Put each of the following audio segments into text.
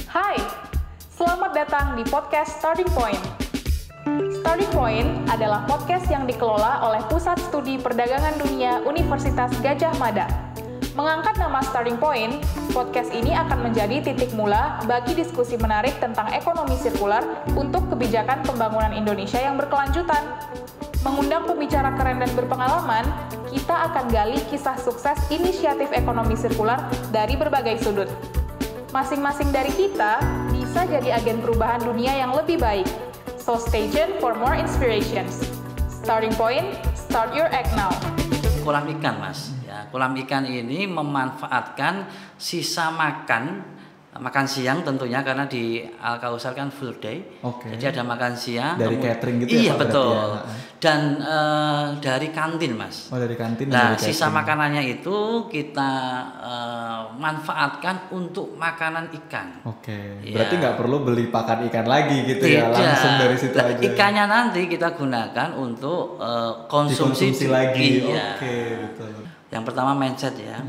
Hai, selamat datang di podcast Starting Point. Starting Point adalah podcast yang dikelola oleh Pusat Studi Perdagangan Dunia Universitas Gadjah Mada. Mengangkat nama Starting Point, podcast ini akan menjadi titik mula bagi diskusi menarik tentang ekonomi sirkular untuk kebijakan pembangunan Indonesia yang berkelanjutan. Mengundang pembicara keren dan berpengalaman, kita akan gali kisah sukses inisiatif ekonomi sirkular dari berbagai sudut. Masing-masing dari kita bisa jadi agen perubahan dunia yang lebih baik. So stay tuned for more inspirations. Starting Point, start your act now. Kolam ikan, Mas. Ya, kolam ikan ini memanfaatkan sisa makan siang tentunya, karena di Al-Kautsar kan full day. Jadi ada makan siang dari catering gitu. Iya, betul. Ya. Dan dari kantin, Mas. Dari kantin. Nah, sisa makanannya itu kita manfaatkan untuk makanan ikan. Ya. Berarti nggak perlu beli pakan ikan lagi gitu. Tidak. Ya, langsung dari situ aja. Ikannya nanti kita gunakan untuk konsumsi lagi. Iya. Betul. Yang pertama mindset ya.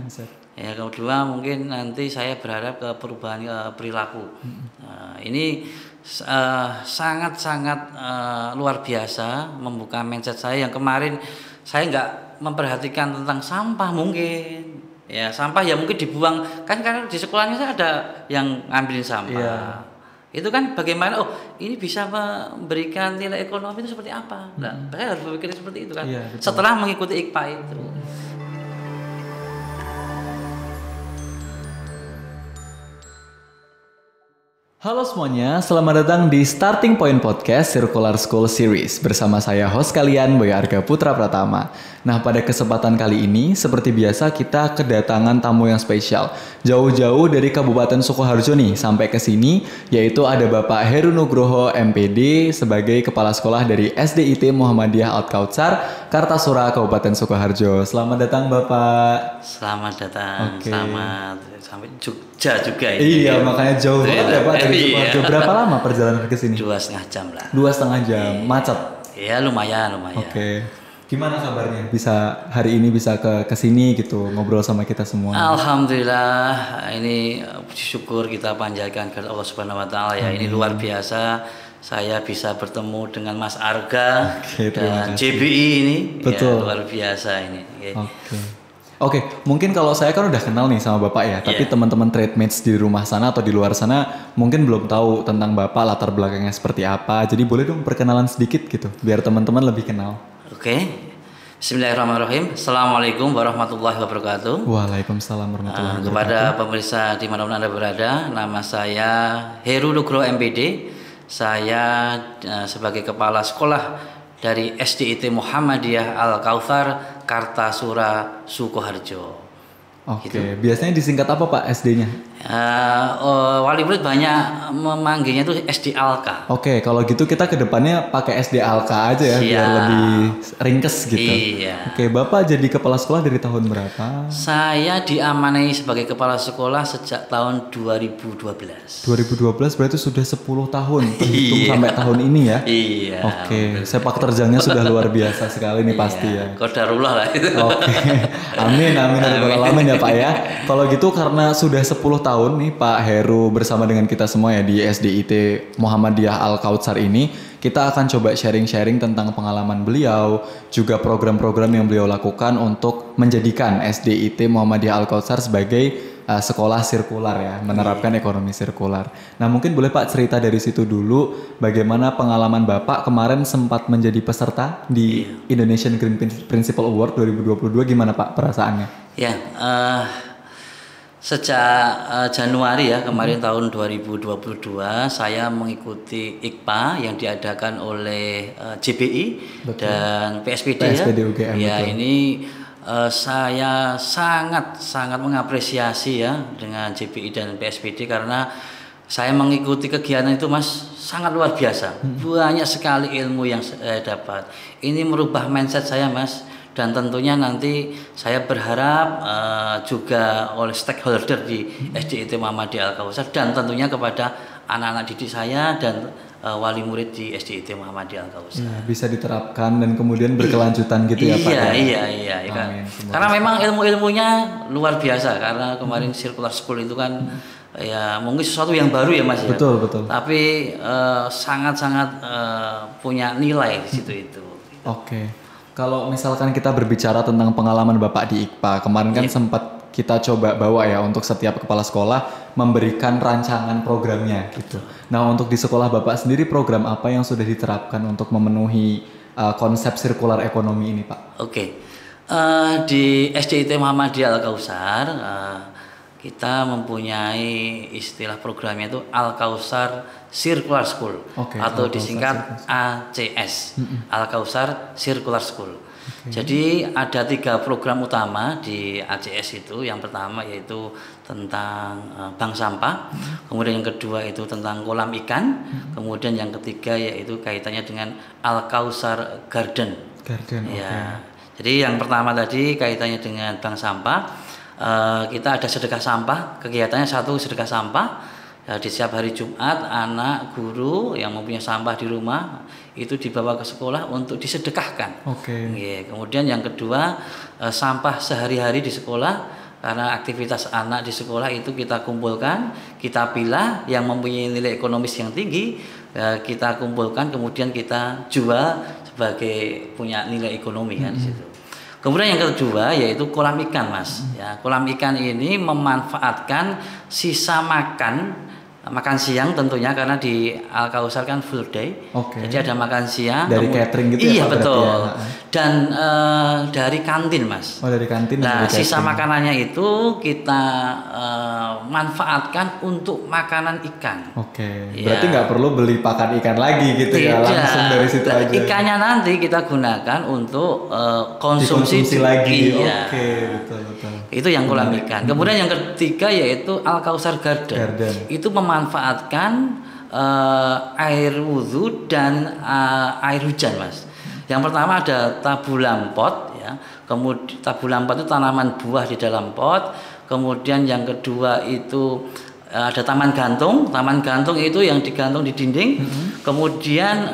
Ya, kedua mungkin nanti saya berharap ke perubahan perilaku. Ini sangat-sangat luar biasa membuka mindset saya yang kemarin saya nggak memperhatikan tentang sampah mungkin. Ya, sampah ya mungkin dibuang kan, karena di sekolahnya saya ada yang ngambilin sampah. Yeah. Itu kan bagaimana ini bisa memberikan nilai ekonomi itu seperti apa? Nah, saya harus berpikir seperti itu kan. Yeah, setelah mengikuti IKPA itu. Halo semuanya, selamat datang di Starting Point Podcast Circular School Series bersama saya host kalian Boy Arga Putra Pratama. Nah, pada kesempatan kali ini seperti biasa kita kedatangan tamu yang spesial. Jauh-jauh dari Kabupaten Sukoharjo nih sampai ke sini, yaitu ada Bapak Heru Nugroho MPD sebagai Kepala Sekolah dari SDIT Muhammadiyah Al-Kautsar, Kartasura, Kabupaten Sukoharjo. Selamat datang Bapak. Selamat datang. Selamat sampai Jogja juga ini. Iya, makanya jauh banget ya Pak dari Sukoharjo. Berapa lama perjalanan ke sini? 2,5 jam lah. 2,5 jam, macet. Iya, lumayan. Gimana kabarnya? Bisa hari ini bisa ke sini gitu, ngobrol sama kita semua. Alhamdulillah, ini syukur kita panjatkan ke Allah Subhanahu wa taala ya. Ini luar biasa. Saya bisa bertemu dengan Mas Arga dan JBI ini. Betul. Ya, luar biasa ini. Oke, mungkin kalau saya kan udah kenal nih sama Bapak ya, tapi teman-teman trademates di rumah sana atau di luar sana mungkin belum tahu tentang Bapak, latar belakangnya seperti apa. Jadi boleh dong perkenalan sedikit gitu, biar teman-teman lebih kenal. Bismillahirrahmanirrahim. Assalamualaikum warahmatullahi wabarakatuh. Waalaikumsalam warahmatullahi wabarakatuh. Kepada pemirsa dimanapun Anda berada, nama saya Heru Nugroho MPD. Saya sebagai Kepala Sekolah dari SDIT Muhammadiyah Al-Kautsar, Kartasura, Sukoharjo. Gitu. Biasanya disingkat apa Pak SD-nya? Wali murid banyak memanggilnya itu SD Alka. Kalau gitu kita kedepannya pakai SD Alka aja ya, biar lebih ringkes gitu. Iya. Bapak jadi kepala sekolah dari tahun berapa? Saya diamanai sebagai kepala sekolah sejak tahun 2012. 2012 berarti sudah 10 tahun terhitung sampai tahun ini ya? Iya. Sepak terjangnya sudah luar biasa sekali nih pasti ya. Qadarullah lah itu. Amin ya Pak ya. Kalau gitu karena sudah 10 tahun nih Pak Heru bersama dengan kita semua ya di SDIT Muhammadiyah Al-Kautsar ini, kita akan coba sharing-sharing tentang pengalaman beliau, juga program-program yang beliau lakukan untuk menjadikan SDIT Muhammadiyah Al-Kautsar sebagai sekolah sirkular ya, menerapkan ekonomi sirkular. Nah, mungkin boleh Pak cerita dari situ dulu bagaimana pengalaman Bapak kemarin sempat menjadi peserta di Indonesian Green Principle Award 2022, gimana Pak perasaannya? Ya, sejak Januari ya kemarin tahun 2022 saya mengikuti IKPA yang diadakan oleh JBI dan PSPD UGM, ya. Ini saya sangat mengapresiasi ya dengan JBI dan PSPD, karena saya mengikuti kegiatan itu Mas sangat luar biasa. Banyak sekali ilmu yang saya dapat. Ini merubah mindset saya Mas. Dan tentunya nanti saya berharap juga oleh stakeholder di SDIT Muhammadiyah Al-Kautsar dan tentunya kepada anak-anak didik saya dan wali murid di SDIT Muhammadiyah Al-Kautsar. Bisa diterapkan dan kemudian berkelanjutan gitu ya Pak? Iya kan. Karena memang ilmu-ilmunya luar biasa, karena kemarin Circular School itu kan ya mungkin sesuatu yang baru ya Mas ya. Betul, betul. Tapi sangat-sangat punya nilai di situ itu. Oke. Kalau misalkan kita berbicara tentang pengalaman Bapak di IKPA, kemarin kan sempat kita coba bawa ya untuk setiap kepala sekolah memberikan rancangan programnya gitu. Nah, untuk di sekolah Bapak sendiri program apa yang sudah diterapkan untuk memenuhi konsep sirkular ekonomi ini, Pak? Oke. Di SDIT Muhammadiyah Al-Kautsar kita mempunyai istilah programnya itu Al-Kautsar Circular School atau disingkat ACS, Al-Kautsar Circular School. Jadi ada 3 program utama di ACS itu. Yang pertama yaitu tentang bank sampah, kemudian yang kedua itu tentang kolam ikan, kemudian yang ketiga yaitu kaitannya dengan Al-Kautsar Garden. Ya. Jadi yang pertama tadi kaitannya dengan bank sampah. Kita ada sedekah sampah, kegiatannya satu sedekah sampah. Di setiap hari Jumat anak guru yang mempunyai sampah di rumah itu dibawa ke sekolah untuk disedekahkan. Kemudian yang kedua sampah sehari-hari di sekolah, karena aktivitas anak di sekolah itu kita kumpulkan, kita pilah yang mempunyai nilai ekonomis yang tinggi, kita kumpulkan kemudian kita jual sebagai punya nilai ekonomi kan di situ. Kemudian yang kedua yaitu kolam ikan Mas. Ya, kolam ikan ini memanfaatkan sisa makan siang tentunya karena di Al-Kautsar kan full day. Jadi ada makan siang dari catering gitu. Iya betul. Dan dari kantin Mas. Dari kantin. Nah sisa makanannya itu kita manfaatkan untuk makanan ikan. Berarti nggak perlu beli pakan ikan lagi gitu. Tidak. Ya, langsung dari situ aja. Ikannya nanti kita gunakan untuk konsumsi lagi. Iya. Betul. Itu yang kolam ikan. Kemudian yang ketiga yaitu Al-Kautsar Garden. Itu memanfaatkan air wudhu dan air hujan Mas. Yang pertama ada tabulam pot ya. Kemudian tabulam pot itu tanaman buah di dalam pot. Kemudian yang kedua itu ada taman gantung. Taman gantung itu yang digantung di dinding. Kemudian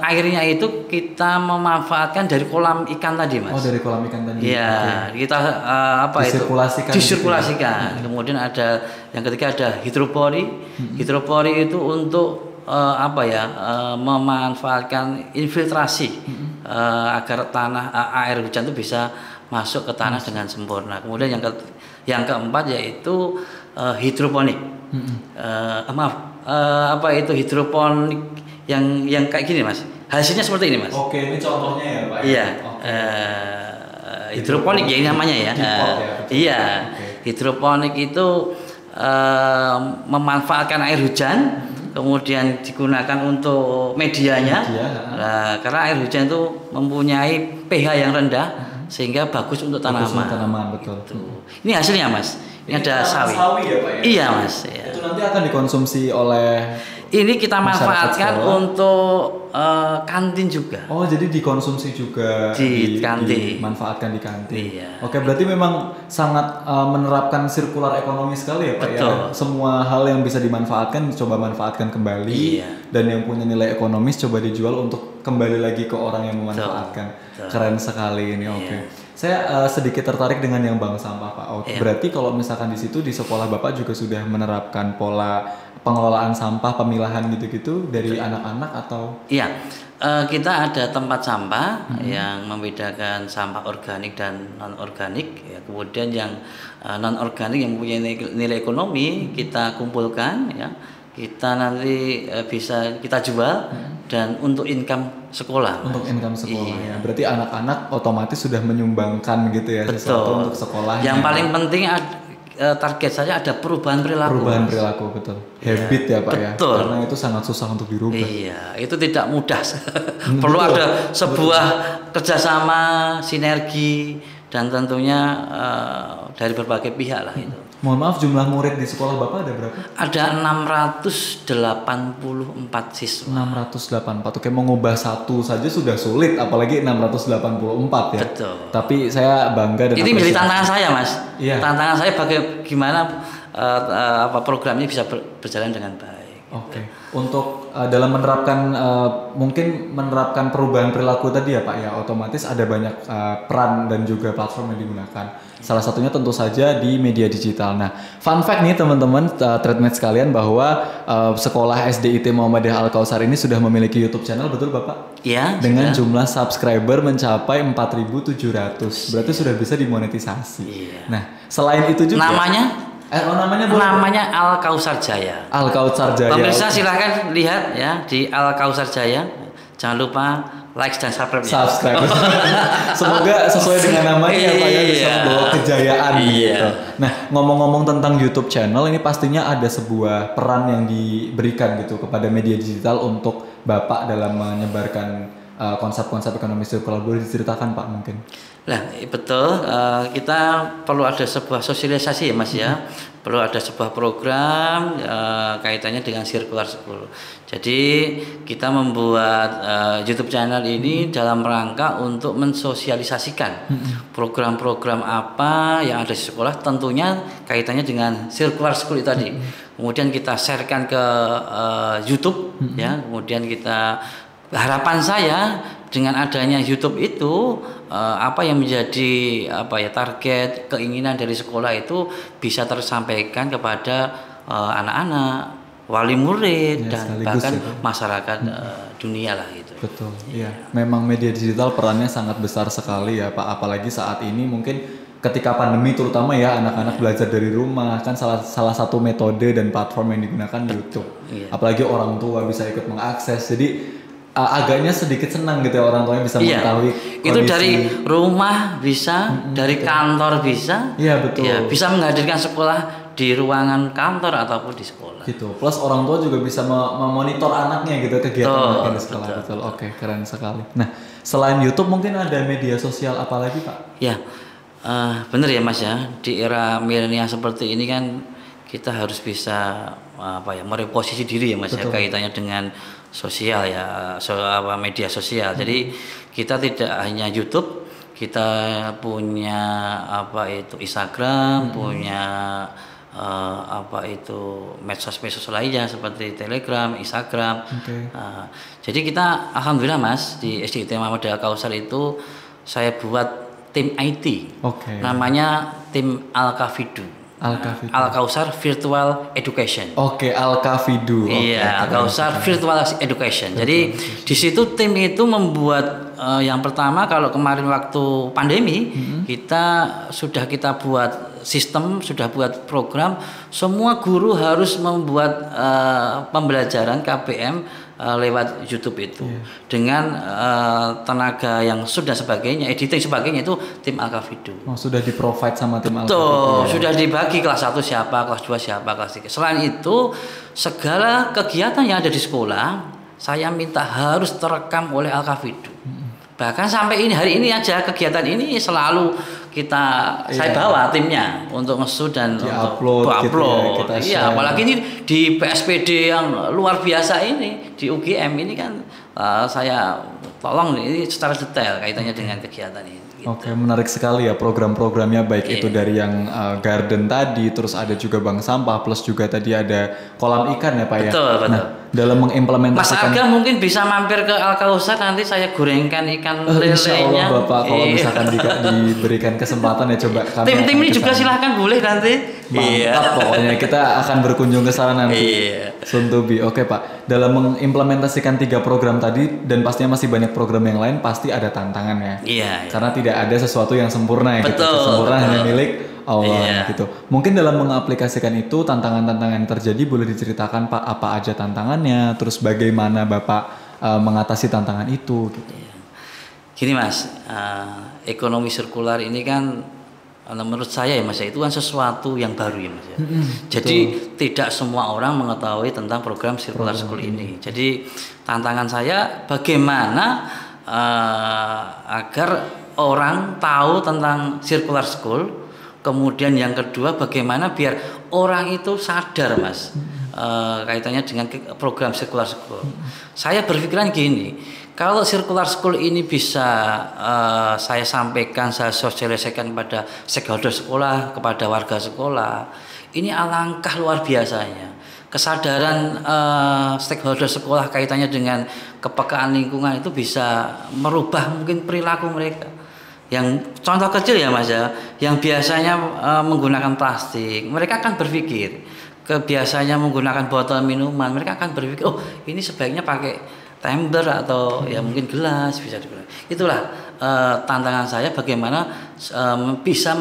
airnya itu kita memanfaatkan dari kolam ikan tadi Mas. Dari kolam ikan tadi. Iya, kita disirkulasikan. Kemudian ada yang ketiga ada hidropori. Hidropori itu untuk memanfaatkan infiltrasi agar air hujan itu bisa masuk ke tanah dengan sempurna. Kemudian yang keempat yaitu hidroponik. Hidroponik yang kayak gini Mas. Hasilnya seperti ini Mas. Ini contohnya ya Pak. Iya. Hidroponik ya ini namanya ya. Iya. Hidroponik itu memanfaatkan air hujan, kemudian digunakan untuk medianya. Karena air hujan itu mempunyai pH yang rendah sehingga bagus untuk tanaman. Betul. Ini hasilnya Mas. Ini ada sawi. Ya, Pak, ya? Iya Mas. Itu nanti akan dikonsumsi oleh. Ini kita manfaatkan untuk kantin juga. Jadi dikonsumsi juga di kantin. Dimanfaatkan di kantin. Iya. Berarti memang sangat menerapkan sirkular ekonomi sekali ya Pak. Betul. Ya. Semua hal yang bisa dimanfaatkan coba manfaatkan kembali. Dan yang punya nilai ekonomis coba dijual untuk kembali lagi ke orang yang memanfaatkan. Betul. Keren sekali ini. Saya sedikit tertarik dengan yang bank sampah Pak. Berarti kalau misalkan di situ di sekolah Bapak juga sudah menerapkan pola pengelolaan sampah, pemilahan gitu-gitu dari anak-anak atau? Iya, kita ada tempat sampah yang membedakan sampah organik dan non organik. Ya, kemudian yang non organik yang punya nilai ekonomi kita kumpulkan, ya kita nanti bisa kita jual dan untuk income sekolah. Untuk income sekolah. Iya. Ya. Berarti anak-anak otomatis sudah menyumbangkan gitu ya sesuatu untuk sekolah. Yang paling penting target saya ada perubahan perilaku. Perubahan perilaku betul. Habit ya Pak ya. Karena itu sangat susah untuk dirubah. Iya, itu tidak mudah. Perlu ada sebuah kerjasama, sinergi dan tentunya dari berbagai pihak lah itu. Mohon maaf, jumlah murid di sekolah Bapak ada berapa? Ada 684 siswa. 684. Oke, mengubah satu saja sudah sulit, apalagi 684 ya. Betul. Tapi saya bangga dan ini menjadi tantangan saya, Mas. Iya. Tantangan saya bagaimana program ini bisa berjalan dengan baik. Oke. Untuk dalam menerapkan mungkin menerapkan perubahan perilaku tadi ya Pak ya, otomatis ada banyak peran dan juga platform yang digunakan. Salah satunya tentu saja di media digital. Nah, fun fact nih teman-teman, Trade-Mates sekalian, bahwa sekolah SDIT Muhammadiyah Al-Kautsar ini sudah memiliki YouTube channel, betul Bapak? Iya. Dengan jumlah subscriber mencapai 4.700. Berarti sudah bisa dimonetisasi. Iya. Nah, selain itu juga namanya namanya Al-Kautsar Jaya. Al-Kautsar Jaya. Pemirsa silahkan lihat ya di Al-Kautsar Jaya. Jangan lupa like dan subscribe ya. Semoga sesuai dengan namanya ya Pak ya, bisa membawa kejayaan gitu. Nah, ngomong-ngomong tentang YouTube channel, ini pastinya ada sebuah peran yang diberikan gitu kepada media digital untuk Bapak dalam menyebarkan konsep-konsep ekonomi sirkular. Boleh diceritakan Pak mungkin? Nah, betul, kita perlu ada sebuah sosialisasi ya Mas ya, perlu ada sebuah program kaitannya dengan Circular School. Jadi kita membuat YouTube channel ini dalam rangka untuk mensosialisasikan program-program apa yang ada di sekolah, tentunya kaitannya dengan Circular School itu tadi. Kemudian kita sharekan ke YouTube ya, kemudian kita harapan saya dengan adanya YouTube itu apa yang menjadi target keinginan dari sekolah itu bisa tersampaikan kepada anak-anak, wali murid dan bahkan masyarakat dunia lah gitu. Betul. Iya. Memang media digital perannya sangat besar sekali ya Pak, apalagi saat ini mungkin ketika pandemi terutama ya, anak-anak belajar dari rumah kan salah satu metode dan platform yang digunakan YouTube. Iya. Apalagi orang tua bisa ikut mengakses. Jadi agaknya sedikit senang gitu ya orang tuanya bisa mengetahui kondisi. Itu dari rumah bisa, dari kantor bisa. Iya betul. Ya, bisa menghadirkan sekolah di ruangan kantor ataupun di sekolah. Gitu. Plus orang tua juga bisa memonitor anaknya gitu kegiatan anaknya di sekolah. Betul. Oke, keren sekali. Nah, selain YouTube mungkin ada media sosial apa lagi Pak? Ya, benar ya Mas ya. Di era milenial seperti ini kan kita harus bisa mereposisi diri ya Mas ya, kaitannya dengan sosial ya, media sosial. Jadi kita tidak hanya YouTube, kita punya Instagram, punya medsos lainnya seperti Telegram, Instagram. Jadi kita alhamdulillah Mas di SDIT Muhammadiyah Al-Kautsar itu saya buat tim IT. Namanya tim Al-Kafidu. Al-Kautsar Virtual Education. Al-Kafidu. Iya, Al-Kautsar Virtual Education. Jadi di situ tim itu membuat yang pertama, kalau kemarin waktu pandemi kita buat sistem, sudah buat program, semua guru harus membuat pembelajaran KBM lewat YouTube itu dengan tenaga yang sudah sebagainya, editing sebagainya, itu tim Al-Kafidu. Sudah di-provide sama tim Al-Kafidu. Sudah dibagi kelas 1 siapa, kelas 2 siapa, kelas 3. Selain itu, segala kegiatan yang ada di sekolah saya minta harus terekam oleh Al-Kafidu. Bahkan sampai hari ini aja kegiatan ini selalu saya bawa timnya untuk nge-shoot dan untuk upload. Apalagi ini di PSPD yang luar biasa ini, di UGM ini kan saya tolong ini secara detail kaitannya dengan kegiatan ini. Oke, menarik sekali ya program-programnya, baik itu dari yang garden tadi, terus ada juga bank sampah, plus juga tadi ada kolam ikan ya Pak ya. Betul. Nah, dalam mengimplementasikan. Mas Arga mungkin bisa mampir ke Al-Kautsar, nanti saya gorengkan ikan lelenya. Insya Allah Bapak, kalau misalkan diberikan kesempatan ya coba. Tim-tim ini juga silahkan boleh nanti. Mantap pokoknya, kita akan berkunjung ke sana nanti. Soon to be. Oke Pak, dalam mengimplementasikan 3 program tadi dan pastinya masih banyak program yang lain, pasti ada tantangan ya. Karena tidak ada sesuatu yang sempurna ya. Sempurna hanya milik Allah gitu. Mungkin dalam mengaplikasikan itu tantangan-tantangan yang terjadi, boleh diceritakan Pak apa aja tantangannya, terus bagaimana Bapak mengatasi tantangan itu gitu. Gini Mas, ekonomi sirkular ini kan menurut saya ya Mas, itu kan sesuatu yang baru ya Mas ya. Jadi tidak semua orang mengetahui tentang program Circular School ini. Jadi tantangan saya bagaimana agar orang tahu tentang Circular School. Kemudian yang kedua, bagaimana biar orang itu sadar Mas kaitannya dengan program Circular School. Saya berpikiran gini, kalau Circular School ini bisa saya sampaikan, saya sosialisasikan kepada stakeholder sekolah, kepada warga sekolah, ini alangkah luar biasanya. kesadaran stakeholder sekolah kaitannya dengan kepekaan lingkungan itu bisa merubah mungkin perilaku mereka. Yang contoh kecil ya Mas ya, yang biasanya menggunakan plastik, mereka akan berpikir kebiasaannya menggunakan botol minuman, mereka akan berpikir oh ini sebaiknya pakai tumbler atau ya mungkin gelas bisa dibilang. Itulah tantangan saya bagaimana bisa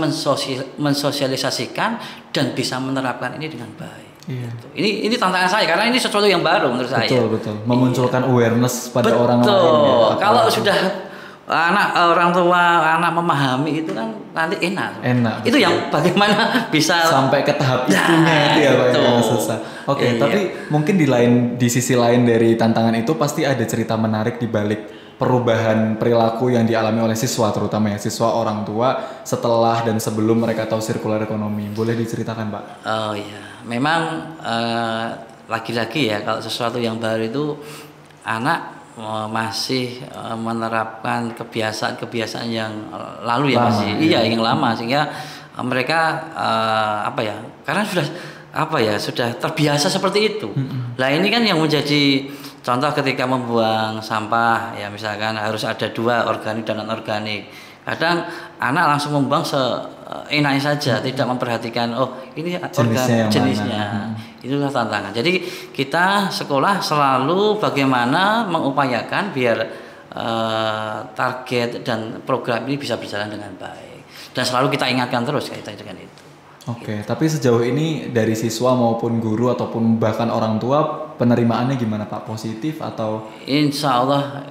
mensosialisasikan dan bisa menerapkan ini dengan baik. Iya. Gitu. Ini tantangan saya karena ini sesuatu yang baru menurut saya. Betul. Memunculkan awareness pada orang lain. Ya, kalau sudah orang tua anak memahami itu kan nanti enak. Itu yang bagaimana bisa sampai ke tahap itunya itu ya Pak yang susah. Oke, tapi mungkin di sisi lain dari tantangan itu pasti ada cerita menarik di balik perubahan perilaku yang dialami oleh siswa, terutama ya siswa orang tua setelah dan sebelum mereka tahu sirkular ekonomi. Boleh diceritakan Pak? Oh iya, memang lagi-lagi ya kalau sesuatu yang baru itu anak masih menerapkan kebiasaan-kebiasaan yang lalu ya masih yang lama sehingga mereka karena sudah terbiasa seperti itu. Lah ini kan yang menjadi contoh ketika membuang sampah ya misalkan harus ada 2 organik dan non organik. Kadang anak langsung membuang seenaknya saja, tidak memperhatikan ini jenisnya. Itulah tantangan. Jadi kita sekolah selalu bagaimana mengupayakan biar target dan program ini bisa berjalan dengan baik. Dan selalu kita ingatkan terus kaitannya dengan itu. Oke, tapi sejauh ini dari siswa maupun guru ataupun bahkan orang tua penerimaannya gimana Pak? Positif atau? Insya Allah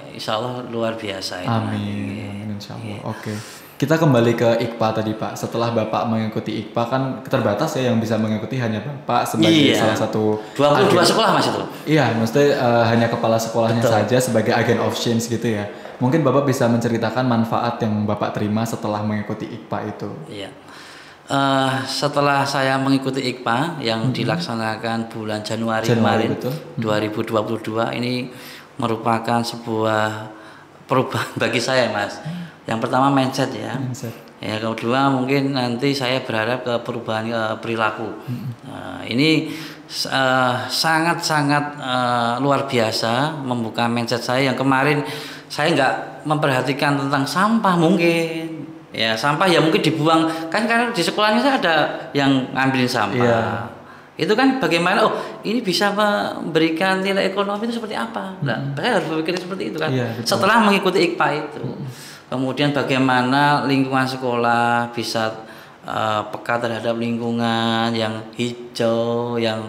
luar biasa. Amin, insya Allah. Oke. Kita kembali ke IKPA tadi Pak. Setelah Bapak mengikuti IKPA kan terbatas ya yang bisa mengikuti hanya Bapak sebagai salah satu 22 sekolah Mas itu. Iya, maksudnya hanya kepala sekolahnya saja sebagai agent of change gitu ya. Mungkin Bapak bisa menceritakan manfaat yang Bapak terima setelah mengikuti IKPA itu. Iya. Setelah saya mengikuti IKPA yang dilaksanakan bulan Januari kemarin betul. 2022 ini merupakan sebuah perubahan bagi saya Mas. Yang pertama mindset ya. Ya kedua mungkin nanti saya berharap ke perubahan perilaku. Ini sangat-sangat luar biasa membuka mindset saya yang kemarin saya nggak memperhatikan tentang sampah mungkin. Ya sampah ya mungkin dibuang kan karena di sekolahnya saya ada yang ngambilin sampah. Itu kan bagaimana ini bisa memberikan nilai ekonomi itu seperti apa? Nah, saya harus berpikir seperti itu kan. Setelah mengikuti IKPA itu. Kemudian bagaimana lingkungan sekolah bisa peka terhadap lingkungan yang hijau, yang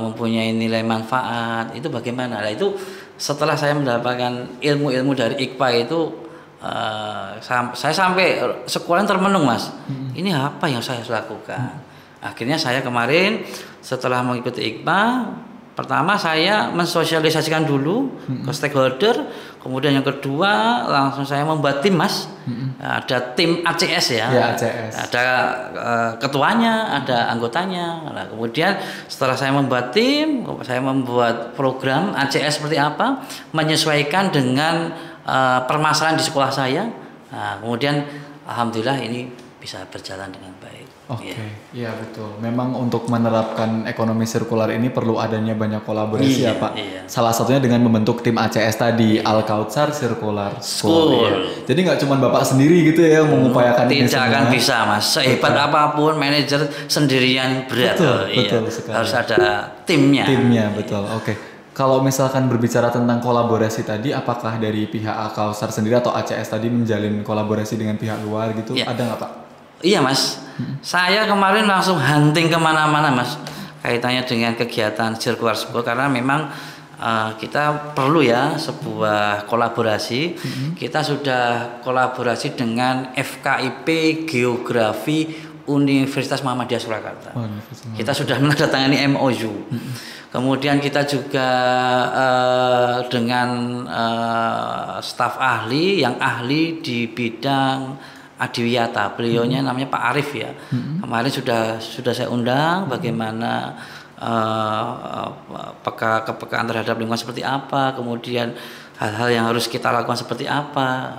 mempunyai nilai manfaat. Itu bagaimana? Nah, itu setelah saya mendapatkan ilmu-ilmu dari IKPA itu saya sampai sekolah termenung Mas. Ini apa yang saya harus lakukan? Akhirnya saya kemarin setelah mengikuti IKPA, pertama saya mensosialisasikan dulu ke stakeholder, kemudian yang kedua langsung saya membuat tim Mas. Ada tim ACS ya, ACS. Ada ketuanya, ada anggotanya. Nah, kemudian setelah saya membuat tim, saya membuat program ACS seperti apa, menyesuaikan dengan permasalahan di sekolah saya. Nah, kemudian alhamdulillah ini bisa berjalan dengan baik. Iya betul. Memang untuk menerapkan ekonomi sirkular ini perlu adanya banyak kolaborasi ya Pak. Salah satunya dengan membentuk tim ACS tadi, Al-Kautsar Circular School. Jadi nggak cuma Bapak sendiri gitu ya yang mengupayakan ini semua. Tidak akan bisa Mas. Sehebat apapun manajer sendirian berat. Betul sekali. Harus ada timnya. Betul. Kalau misalkan berbicara tentang kolaborasi tadi, apakah dari pihak Al-Kautsar sendiri atau ACS tadi menjalin kolaborasi dengan pihak luar gitu? Ada nggak Pak? Iya Mas, saya kemarin langsung hunting kemana-mana Mas kaitannya dengan kegiatan Circular School karena memang kita perlu ya sebuah kolaborasi. Kita sudah kolaborasi dengan FKIP Geografi Universitas Muhammadiyah Surakarta. Kita sudah menandatangani MOU. Kemudian kita juga dengan staf ahli yang ahli di bidang adiwiyata, beliaunya namanya Pak Arif ya. Kemarin sudah saya undang bagaimana kepekaan terhadap lingkungan seperti apa, kemudian hal-hal yang harus kita lakukan seperti apa.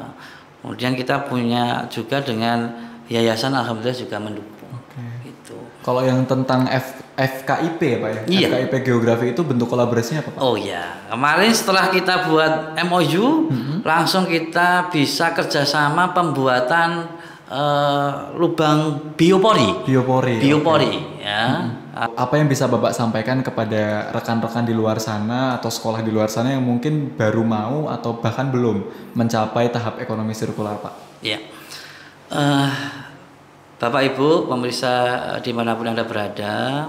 Kemudian kita punya juga dengan yayasan alhamdulillah juga mendukung. Gitu. Kalau yang tentang FKIP ya Pak ya? Iya. FKIP Geografi itu bentuk kolaborasinya apa Pak? Oh ya, kemarin setelah kita buat MOU, langsung kita bisa kerjasama pembuatan lubang biopori. Biopori. Ya. Apa yang bisa Bapak sampaikan kepada rekan-rekan di luar sana atau sekolah di luar sana yang mungkin baru mau atau bahkan belum mencapai tahap ekonomi sirkular Pak? Ya. Bapak Ibu pemirsa dimanapun Anda berada,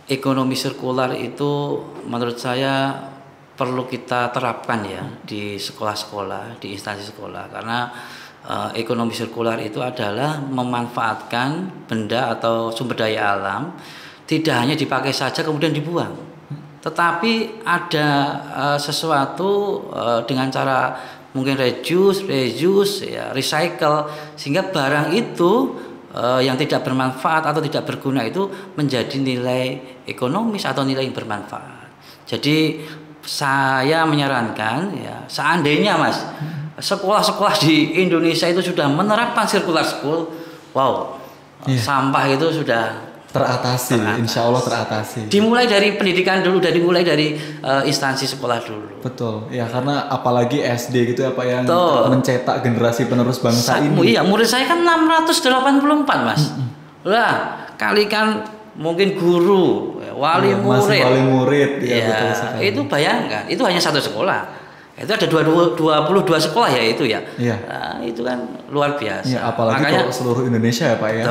ekonomi sirkular itu menurut saya perlu kita terapkan ya di sekolah-sekolah, di instansi sekolah, karena ekonomi sirkular itu adalah memanfaatkan benda atau sumber daya alam tidak hanya dipakai saja kemudian dibuang, tetapi ada sesuatu dengan cara mungkin reuse ya, recycle, sehingga barang itu yang tidak bermanfaat atau tidak berguna itu menjadi nilai ekonomis atau nilai yang bermanfaat. Jadi saya menyarankan ya, seandainya Mas sekolah-sekolah di Indonesia itu sudah menerapkan circular school, wow, sampah itu sudah teratasi, insya Allah teratasi. Dimulai dari pendidikan dulu, dimulai dari instansi sekolah dulu. Betul, ya karena apalagi SD gitu ya Pak yang mencetak generasi penerus bangsa ini. Iya, murid saya kan 684 Mas. Lah, kalikan mungkin guru, wali murid. Wali murid, ya betul sekali. Itu bayangkan, itu hanya satu sekolah. Itu ada 22 sekolah ya itu ya. Iya. Nah, itu kan luar biasa. Ya, apalagi makanya, kalau seluruh Indonesia ya Pak ya.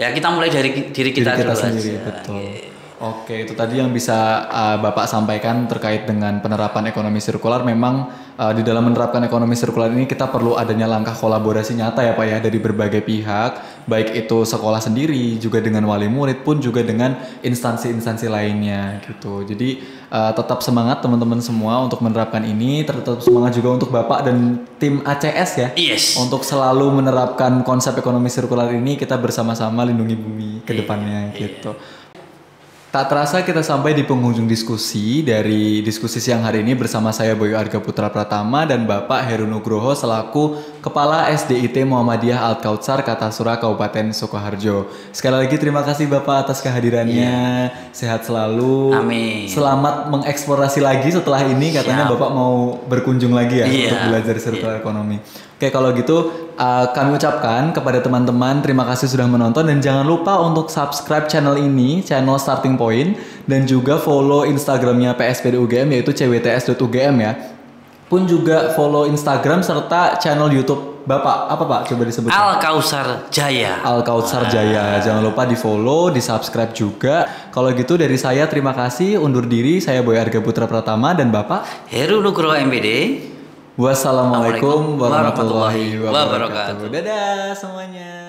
Ya kita mulai dari diri kita dulu sendiri, aja. Betul. Oke, itu tadi yang bisa Bapak sampaikan terkait dengan penerapan ekonomi sirkular. Memang di dalam menerapkan ekonomi sirkular ini kita perlu adanya langkah kolaborasi nyata ya Pak ya dari berbagai pihak, baik itu sekolah sendiri, juga dengan wali murid pun juga dengan instansi-instansi lainnya gitu. Jadi tetap semangat teman-teman semua untuk menerapkan ini, tetap semangat juga untuk Bapak dan tim ACS ya. Yes. Untuk selalu menerapkan konsep ekonomi sirkular ini, kita bersama-sama lindungi bumi ke depannya gitu. Tak terasa kita sampai di penghujung diskusi dari diskusi siang hari ini bersama saya Boyo Arga Putra Pratama dan Bapak Heru Nugroho selaku Kepala SDIT Muhammadiyah Al-Kautsar Kartasura Kabupaten Sukoharjo. Sekali lagi terima kasih Bapak atas kehadirannya. Sehat selalu. Amin. Selamat mengeksplorasi lagi setelah ini, katanya Bapak mau berkunjung lagi ya untuk belajar sirkular ekonomi. Oke, kalau gitu kami ucapkan kepada teman-teman terima kasih sudah menonton dan jangan lupa untuk subscribe channel ini, channel Starting Point, dan juga follow Instagramnya PSPD UGM yaitu cwts.ugm ya. Pun juga follow Instagram serta channel YouTube Bapak. Apa Pak? Coba disebutkan. Al-Kautsar Jaya. Al-Kautsar Jaya. Jangan lupa di follow, di subscribe juga. Kalau gitu dari saya terima kasih, undur diri. Saya Boyo Arga Putra Pratama dan Bapak Heru Nugroho MPD. Wassalamualaikum warahmatullahi wabarakatuh. Dadah semuanya.